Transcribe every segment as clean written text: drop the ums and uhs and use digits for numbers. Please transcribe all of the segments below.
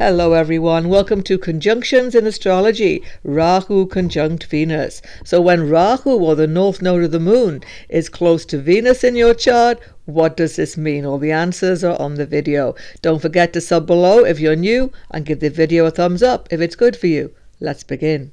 Hello everyone, welcome to Conjunctions in Astrology, Rahu conjunct Venus. So when Rahu, or the north node of the moon, is close to Venus in your chart, what does this mean? All the answers are on the video. Don't forget to sub below if you're new and give the video a thumbs up if it's good for you. Let's begin.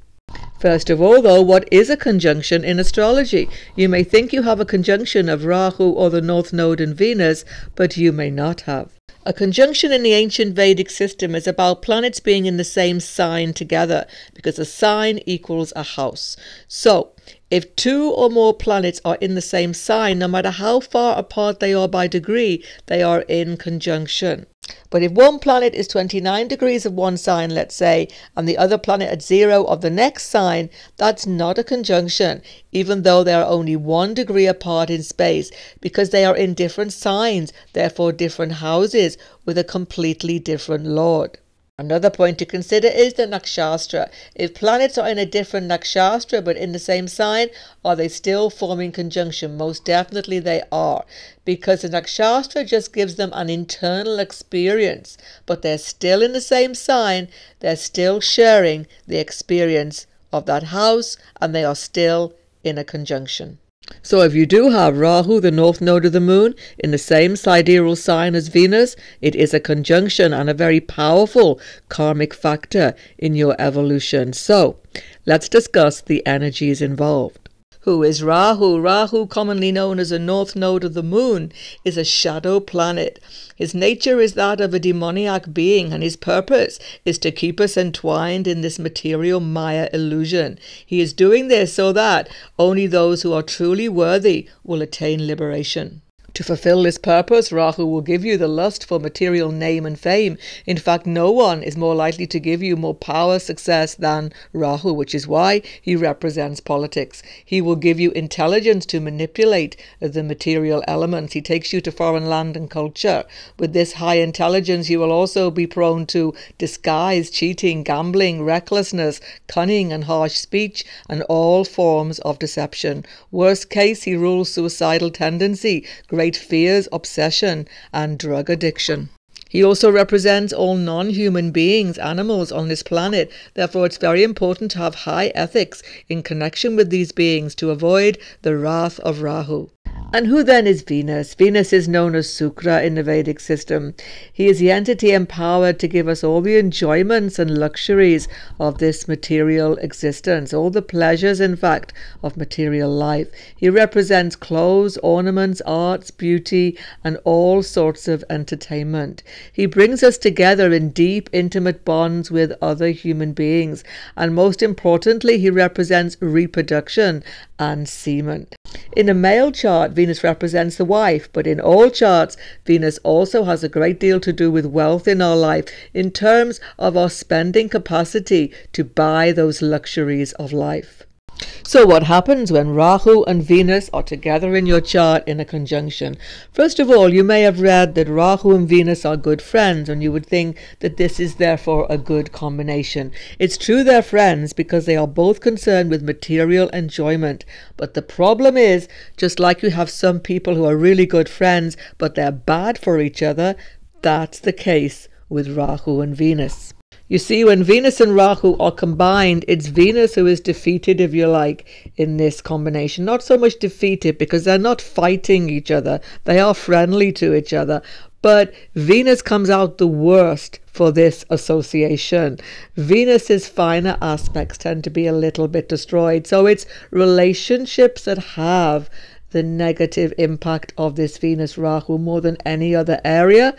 First of all though, what is a conjunction in astrology? You may think you have a conjunction of Rahu or the north node in Venus, but you may not have. A conjunction in the ancient Vedic system is about planets being in the same sign together, because a sign equals a house. So, if two or more planets are in the same sign, no matter how far apart they are by degree, they are in conjunction. But if one planet is 29 degrees of one sign, let's say, and the other planet at 0 of the next sign, that's not a conjunction, even though they are only 1 degree apart in space, because they are in different signs, therefore different houses, with a completely different lord. Another point to consider is the nakshatra. If planets are in a different nakshatra but in the same sign, are they still forming conjunction? Most definitely they are, because the nakshatra just gives them an internal experience, but they're still in the same sign, they're still sharing the experience of that house, and they are still in a conjunction. So if you do have Rahu, the north node of the moon, in the same sidereal sign as Venus, it is a conjunction and a very powerful karmic factor in your evolution. So let's discuss the energies involved. Who is Rahu? Rahu, commonly known as a north node of the moon, is a shadow planet. His nature is that of a demoniac being, and his purpose is to keep us entwined in this material Maya illusion. He is doing this so that only those who are truly worthy will attain liberation. To fulfill this purpose, Rahu will give you the lust for material name and fame. In fact, no one is more likely to give you more power, success than Rahu, which is why he represents politics. He will give you intelligence to manipulate the material elements. He takes you to foreign land and culture. With this high intelligence, you will also be prone to disguise, cheating, gambling, recklessness, cunning and harsh speech, and all forms of deception. Worst case, he rules suicidal tendency, great fears, obsession, and drug addiction. He also represents all non-human beings, animals on this planet. Therefore, it's very important to have high ethics in connection with these beings to avoid the wrath of Rahu. And who then is Venus? Venus is known as Sukra in the Vedic system. He is the entity empowered to give us all the enjoyments and luxuries of this material existence, all the pleasures, in fact, of material life. He represents clothes, ornaments, arts, beauty, and all sorts of entertainment. He brings us together in deep, intimate bonds with other human beings. And most importantly, he represents reproduction and semen. In a male chart, Venus represents the wife, but in all charts, Venus also has a great deal to do with wealth in our life, in terms of our spending capacity to buy those luxuries of life. So what happens when Rahu and Venus are together in your chart in a conjunction? First of all, you may have read that Rahu and Venus are good friends, and you would think that this is therefore a good combination. It's true they're friends because they are both concerned with material enjoyment. But the problem is, just like you have some people who are really good friends, but they're bad for each other, that's the case with Rahu and Venus. You see, when Venus and Rahu are combined, it's Venus who is defeated, if you like, in this combination. Not so much defeated because they're not fighting each other. They are friendly to each other. But Venus comes out the worst for this association. Venus's finer aspects tend to be a little bit destroyed. So it's relationships that have the negative impact of this Venus-Rahu more than any other area.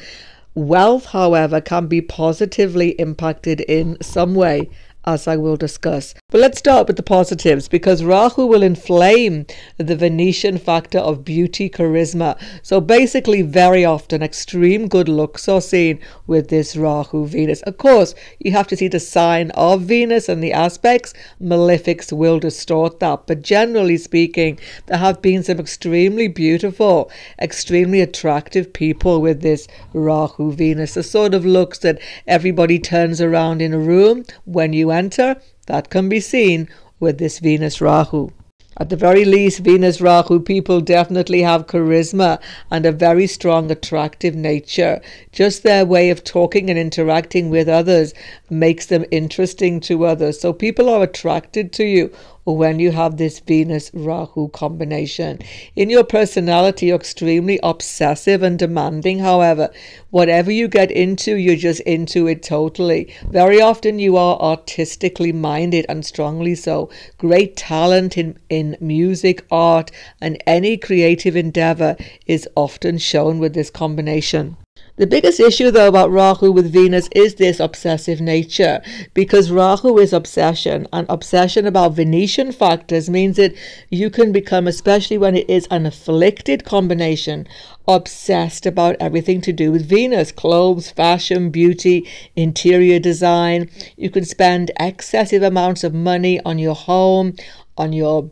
Wealth, however, can be positively impacted in some way, as I will discuss. But let's start with the positives, because Rahu will inflame the Venetian factor of beauty, charisma. So basically, very often, extreme good looks are seen with this Rahu Venus. Of course, you have to see the sign of Venus and the aspects. Malefics will distort that. But generally speaking, there have been some extremely beautiful, extremely attractive people with this Rahu Venus. The sort of looks that everybody turns around in a room when you enter. That can be seen with this Venus Rahu. At the very least, Venus Rahu people definitely have charisma and a very strong attractive nature. Just their way of talking and interacting with others makes them interesting to others. So people are attracted to you when you have this Venus Rahu combination. In your personality, you're extremely obsessive and demanding. However, whatever you get into, you're just into it totally. Very often you are artistically minded, and strongly so. Great talent in music, art, and any creative endeavor is often shown with this combination. The biggest issue, though, about Rahu with Venus is this obsessive nature, because Rahu is obsession, and obsession about Venetian factors means that you can become, especially when it is an afflicted combination, obsessed about everything to do with Venus: clothes, fashion, beauty, interior design. You can spend excessive amounts of money on your home, on your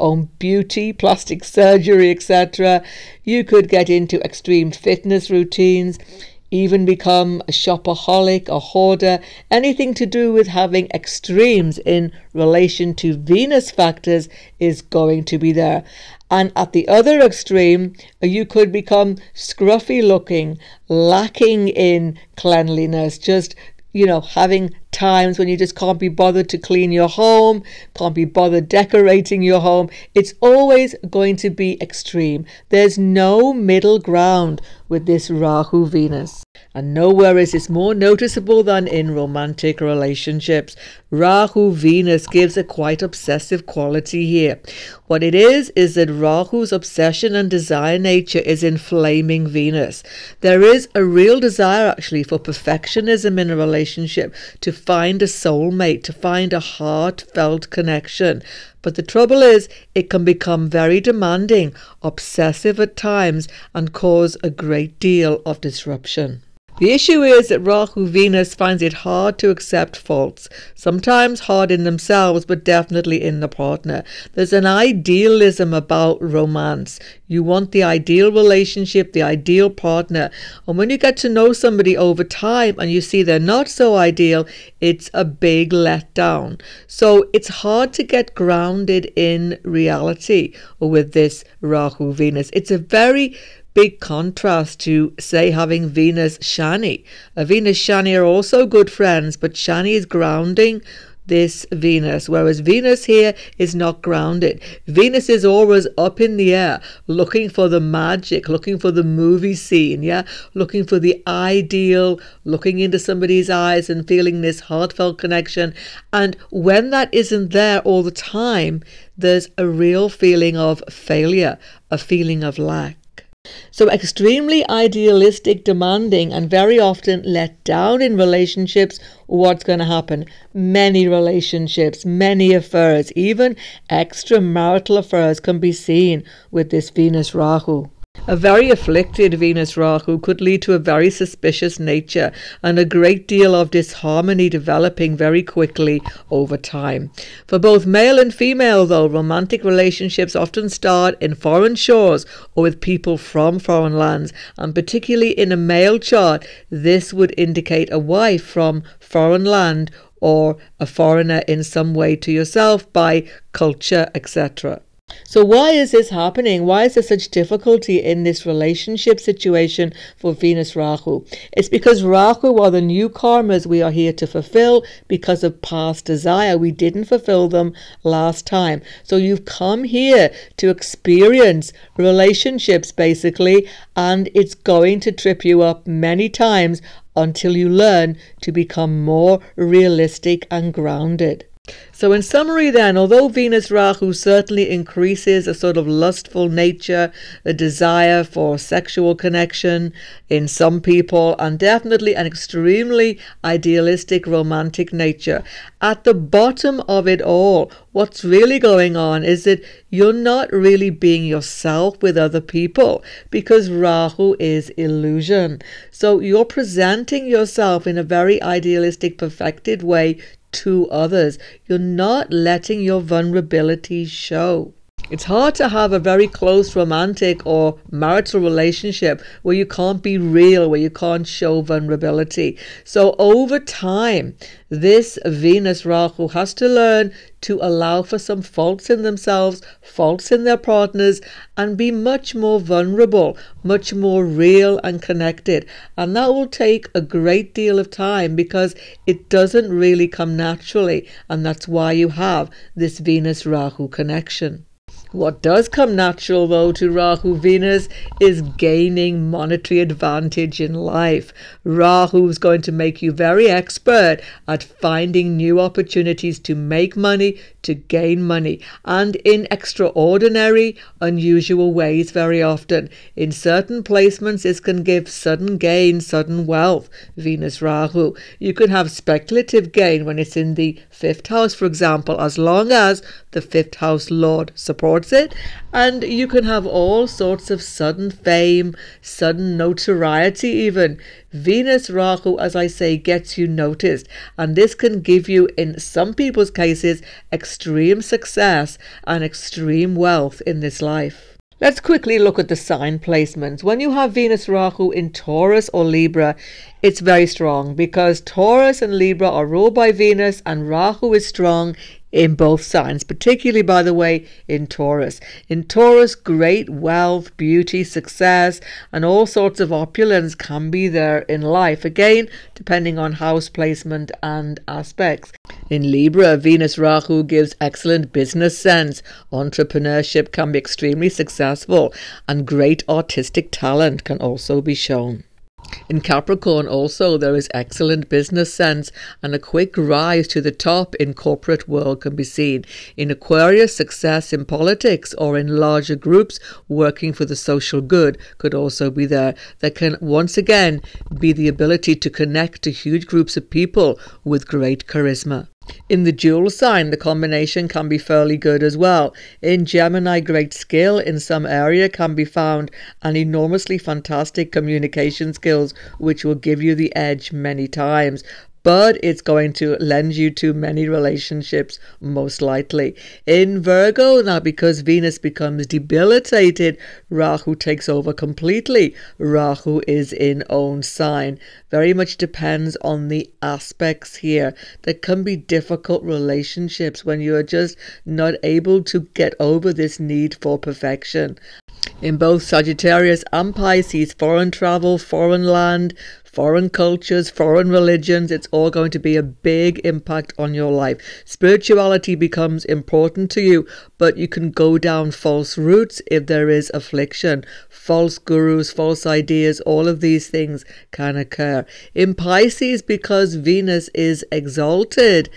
own beauty, plastic surgery, etc. You could get into extreme fitness routines, even become a shopaholic, a hoarder. Anything to do with having extremes in relation to Venus factors is going to be there. And at the other extreme, you could become scruffy looking, lacking in cleanliness, just having times when you just can't be bothered to clean your home, can't be bothered decorating your home. It's always going to be extreme. There's no middle ground with this Rahu Venus. And nowhere is this more noticeable than in romantic relationships. Rahu Venus gives a quite obsessive quality here. What it is that Rahu's obsession and desire nature is inflaming Venus. There is a real desire actually for perfectionism in a relationship, to find a soulmate, to find a heartfelt connection. But the trouble is, it can become very demanding, obsessive at times, and cause a great deal of disruption. The issue is that Rahu Venus finds it hard to accept faults, sometimes hard in themselves, but definitely in the partner. There's an idealism about romance. You want the ideal relationship, the ideal partner. And when you get to know somebody over time and you see they're not so ideal, it's a big letdown. So it's hard to get grounded in reality with this Rahu Venus. It's a very big contrast to, say, having Venus Shani. Venus Shani are also good friends, but Shani is grounding this Venus, whereas Venus here is not grounded. Venus is always up in the air, looking for the magic, looking for the movie scene, looking for the ideal, looking into somebody's eyes and feeling this heartfelt connection. And when that isn't there all the time, there's a real feeling of failure, a feeling of lack. So extremely idealistic, demanding, and very often let down in relationships. What's going to happen? Many relationships, many affairs, even extramarital affairs can be seen with this Venus Rahu. A very afflicted Venus Rahu could lead to a very suspicious nature and a great deal of disharmony developing very quickly over time. For both male and female, though, romantic relationships often start in foreign shores or with people from foreign lands, and particularly in a male chart, this would indicate a wife from foreign land or a foreigner in some way to yourself by culture, etc. So why is this happening? Why is there such difficulty in this relationship situation for Venus Rahu? It's because Rahu are the new karmas we are here to fulfill because of past desire. We didn't fulfill them last time. So you've come here to experience relationships basically, and it's going to trip you up many times until you learn to become more realistic and grounded. So in summary then, although Venus Rahu certainly increases a sort of lustful nature, a desire for sexual connection in some people, and definitely an extremely idealistic romantic nature, at the bottom of it all, what's really going on is that you're not really being yourself with other people, because Rahu is illusion. So you're presenting yourself in a very idealistic, perfected way to others. You're not letting your vulnerabilities show. It's hard to have a very close romantic or marital relationship where you can't be real, where you can't show vulnerability. So over time, this Venus Rahu has to learn to allow for some faults in themselves, faults in their partners, and be much more vulnerable, much more real and connected. And that will take a great deal of time because it doesn't really come naturally. And that's why you have this Venus Rahu connection. What does come natural, though, to Rahu Venus is gaining monetary advantage in life. Rahu is going to make you very expert at finding new opportunities to make money, to gain money, and in extraordinary, unusual ways very often. In certain placements, this can give sudden gain, sudden wealth, Venus Rahu. You can have speculative gain when it's in the 5th house, for example, as long as the 5th house Lord supports it, and you can have all sorts of sudden fame, sudden notoriety even. Venus Rahu, as I say, gets you noticed, and this can give you, in some people's cases, extreme success and extreme wealth in this life. Let's quickly look at the sign placements. When you have Venus Rahu in Taurus or Libra, it's very strong because Taurus and Libra are ruled by Venus, and Rahu is strong in both signs, particularly, by the way, in Taurus. In Taurus, great wealth, beauty, success, and all sorts of opulence can be there in life, again, depending on house placement and aspects. In Libra, Venus Rahu gives excellent business sense. Entrepreneurship can be extremely successful, and great artistic talent can also be shown. In Capricorn also there is excellent business sense, and a quick rise to the top in corporate world can be seen. In Aquarius, success in politics or in larger groups working for the social good could also be there. There can once again be the ability to connect to huge groups of people with great charisma. In the jewel sign, the combination can be fairly good as well. In Gemini, great skill in some area can be found, and enormously fantastic communication skills, which will give you the edge many times. But it's going to lend you to many relationships, most likely. In Virgo, now because Venus becomes debilitated, Rahu takes over completely. Rahu is in own sign. Very much depends on the aspects here. There can be difficult relationships when you are just not able to get over this need for perfection. In both Sagittarius and Pisces, foreign travel, foreign land, foreign cultures, foreign religions, it's all going to be a big impact on your life. Spirituality becomes important to you, but you can go down false routes if there is affliction. False gurus, false ideas, all of these things can occur. In Pisces, because Venus is exalted,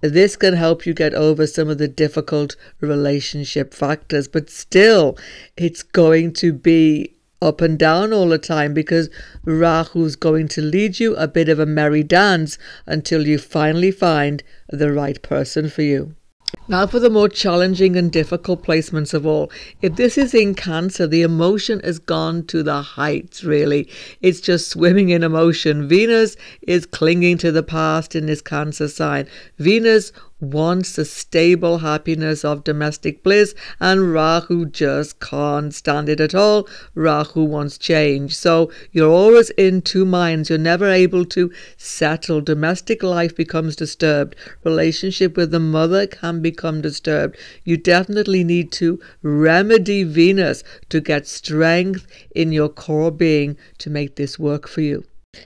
this can help you get over some of the difficult relationship factors, but still it's going to be up and down all the time because Rahu's going to lead you a bit of a merry dance until you finally find the right person for you. Now for the more challenging and difficult placements of all. If this is in Cancer, the emotion has gone to the heights, really. It's just swimming in emotion. Venus is clinging to the past in this Cancer sign. Venus wants the stable happiness of domestic bliss, and Rahu just can't stand it at all. Rahu wants change. So you're always in two minds. You're never able to settle. Domestic life becomes disturbed. Relationship with the mother can become disturbed. You definitely need to remedy Venus to get strength in your core being to make this work for you.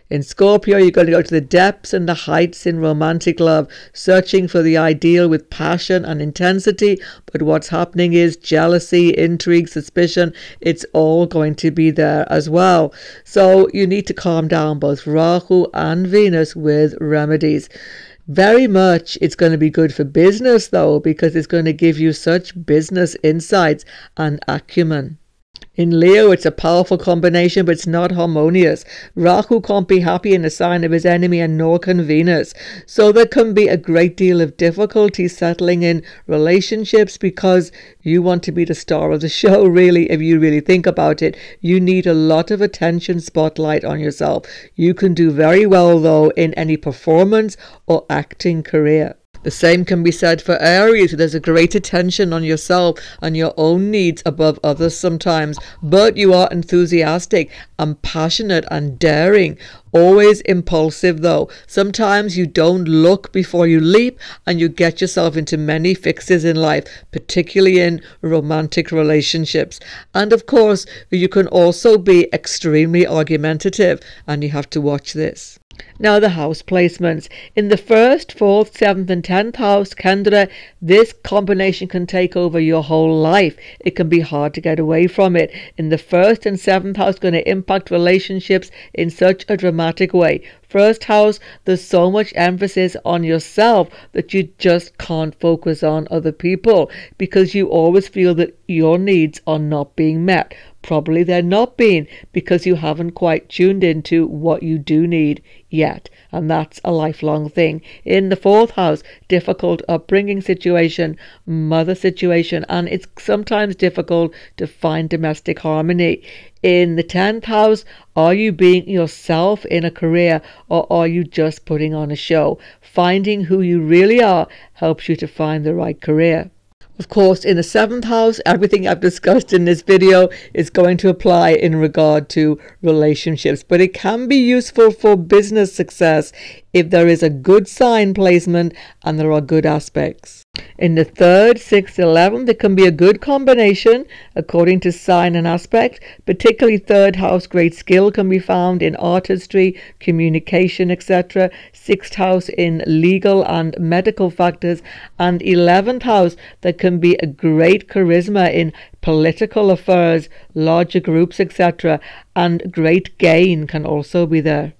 In Scorpio, you're going to go to the depths and the heights in romantic love, searching for the ideal with passion and intensity, but what's happening is jealousy, intrigue, suspicion, it's all going to be there as well. So you need to calm down both Rahu and Venus with remedies. Very much it's going to be good for business though, because it's going to give you such business insights and acumen. In Leo, it's a powerful combination, but it's not harmonious. Rahu can't be happy in the sign of his enemy, and nor can Venus. So there can be a great deal of difficulty settling in relationships because you want to be the star of the show, really, if you really think about it. You need a lot of attention spotlight on yourself. You can do very well, though, in any performance or acting career. The same can be said for Aries. There's a great attention on yourself and your own needs above others sometimes, but you are enthusiastic and passionate and daring. Always impulsive though. Sometimes you don't look before you leap, and you get yourself into many fixes in life, particularly in romantic relationships. And of course, you can also be extremely argumentative, and you have to watch this. Now the house placements. In the 1st, 4th, 7th and 10th house, Kendra, this combination can take over your whole life. It can be hard to get away from it. In the 1st and 7th house, going to impact relationships in such a dramatic way. 1st house, there's so much emphasis on yourself that you just can't focus on other people, because you always feel that your needs are not being met. Probably they're not being, because you haven't quite tuned into what you do need yet, and that's a lifelong thing. In the 4th house, difficult upbringing situation, mother situation, and it's sometimes difficult to find domestic harmony. In the 10th house, are you being yourself in a career, or are you just putting on a show? Finding who you really are helps you to find the right career. Of course, in the 7th house, everything I've discussed in this video is going to apply in regard to relationships, but it can be useful for business success if there is a good sign placement and there are good aspects. In the 3rd, 6th, 11th, there can be a good combination according to sign and aspect. Particularly 3rd house, great skill can be found in artistry, communication, etc. 6th house in legal and medical factors, and 11th house, there can be a great charisma in political affairs, larger groups, etc. And great gain can also be there.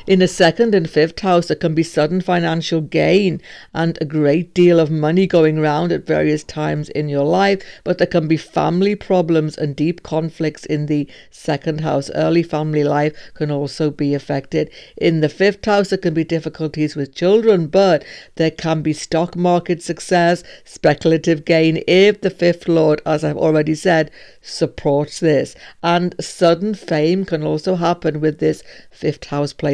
In the 2nd and 5th house, there can be sudden financial gain and a great deal of money going around at various times in your life, but there can be family problems and deep conflicts in the 2nd house. Early family life can also be affected. In the 5th house, there can be difficulties with children, but there can be stock market success, speculative gain if the 5th lord, as I've already said, supports this. And sudden fame can also happen with this 5th house placement.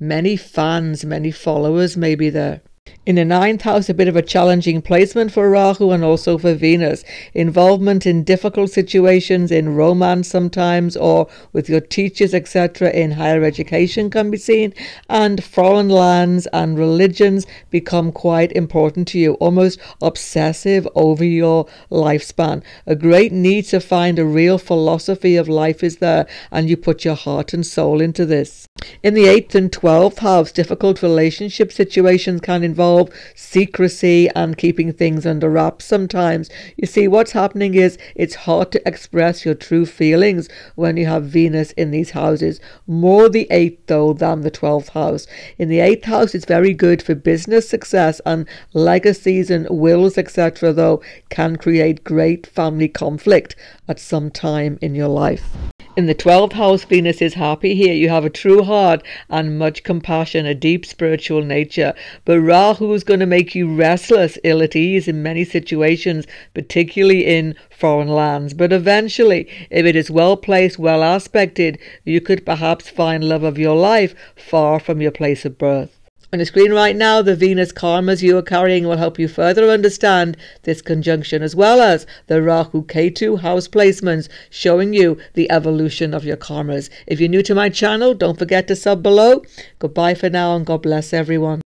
Many fans, many followers may be there. In the 9th house, a bit of a challenging placement for Rahu and also for Venus. Involvement in difficult situations, in romance sometimes, or with your teachers, etc. in higher education can be seen. And foreign lands and religions become quite important to you, almost obsessive over your lifespan. A great need to find a real philosophy of life is there, and you put your heart and soul into this. In the 8th and 12th house, difficult relationship situations can involve secrecy and keeping things under wraps sometimes. You see, what's happening is it's hard to express your true feelings when you have Venus in these houses. More the 8th though than the 12th house. In the 8th house, it's very good for business success, and legacies and wills, etc. though can create great family conflict at some time in your life. In the 12th house, Venus is happy here. You have a true heart and much compassion, a deep spiritual nature. But Rahu is going to make you restless, ill at ease in many situations, particularly in foreign lands. But eventually, if it is well placed, well aspected, you could perhaps find love of your life far from your place of birth. On the screen right now, the Venus karmas you are carrying will help you further understand this conjunction, as well as the Rahu Ketu house placements showing you the evolution of your karmas. If you're new to my channel, don't forget to sub below. Goodbye for now, and God bless everyone.